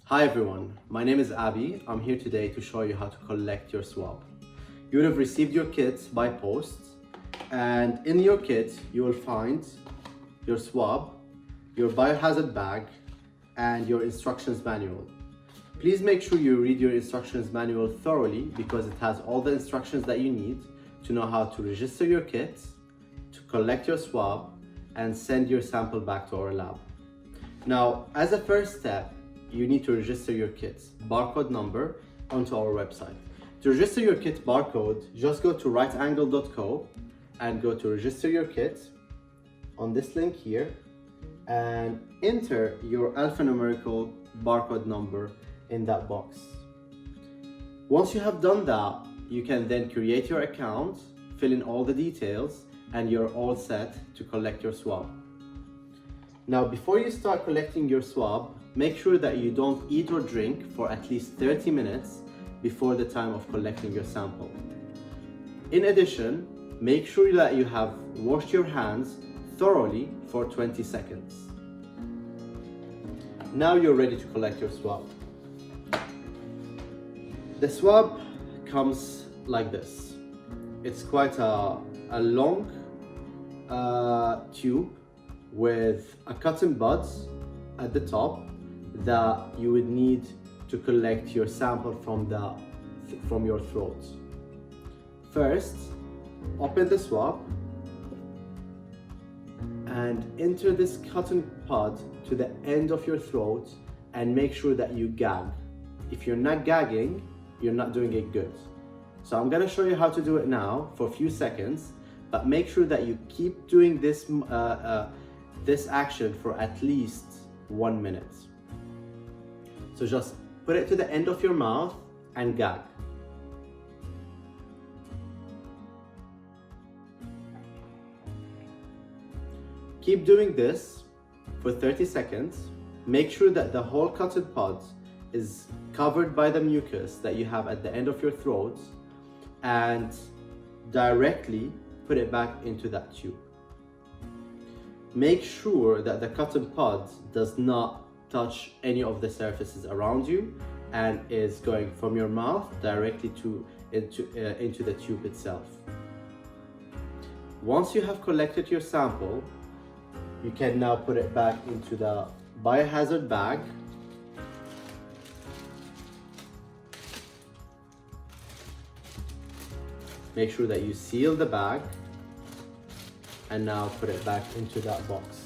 Hi everyone, my name is Abby. I'm here today to show you how to collect your swab. You would have received your kit by post, and in your kit you will find your swab, your biohazard bag, and your instructions manual. Please make sure you read your instructions manual thoroughly because it has all the instructions that you need to know how to register your kit, to collect your swab, and send your sample back to our lab. Now, as a first step, you need to register your kit's barcode number onto our website. To register your kit barcode, just go to Rightangled.co and go to register your kit on this link here and enter your alphanumerical barcode number in that box. Once you have done that, you can then create your account, fill in all the details, and you're all set to collect your swab. Now, before you start collecting your swab, make sure that you don't eat or drink for at least 30 minutes before the time of collecting your sample. In addition, make sure that you have washed your hands thoroughly for 20 seconds. Now you're ready to collect your swab. The swab comes like this. It's quite a long tube with a cotton bud at the top that you would need to collect your sample from your throat. First, open the swab and enter this cotton pod to the end of your throat and make sure that you gag. If you're not gagging, you're not doing it good. So I'm gonna show you how to do it now for a few seconds, but make sure that you keep doing this action for at least 1 minute. So just put it to the end of your mouth and gag. Keep doing this for 30 seconds. Make sure that the whole cotton pod is covered by the mucus that you have at the end of your throat, and directly put it back into that tube. Make sure that the cotton pod does not touch any of the surfaces around you and is going from your mouth directly into the tube itself. Once you have collected your sample, you can now put it back into the biohazard bag. Make sure that you seal the bag and now put it back into that box.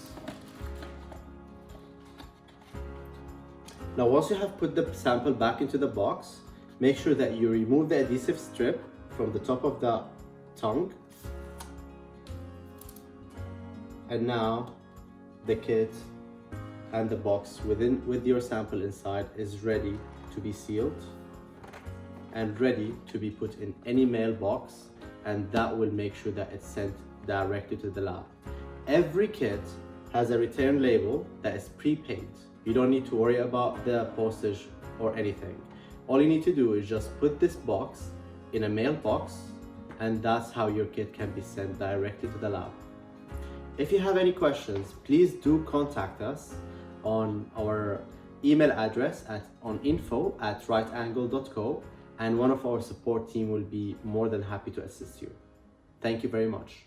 Now, once you have put the sample back into the box, make sure that you remove the adhesive strip from the top of the tongue. And now the kit and the box with your sample inside is ready to be sealed and ready to be put in any mailbox, and that will make sure that it's sent directly to the lab. Every kit has a return label that is prepaid. You don't need to worry about the postage or anything. All you need to do is just put this box in a mailbox, and that's how your kit can be sent directly to the lab. If you have any questions, please do contact us on our email address on info@rightangled.co, and one of our support team will be more than happy to assist you. Thank you very much.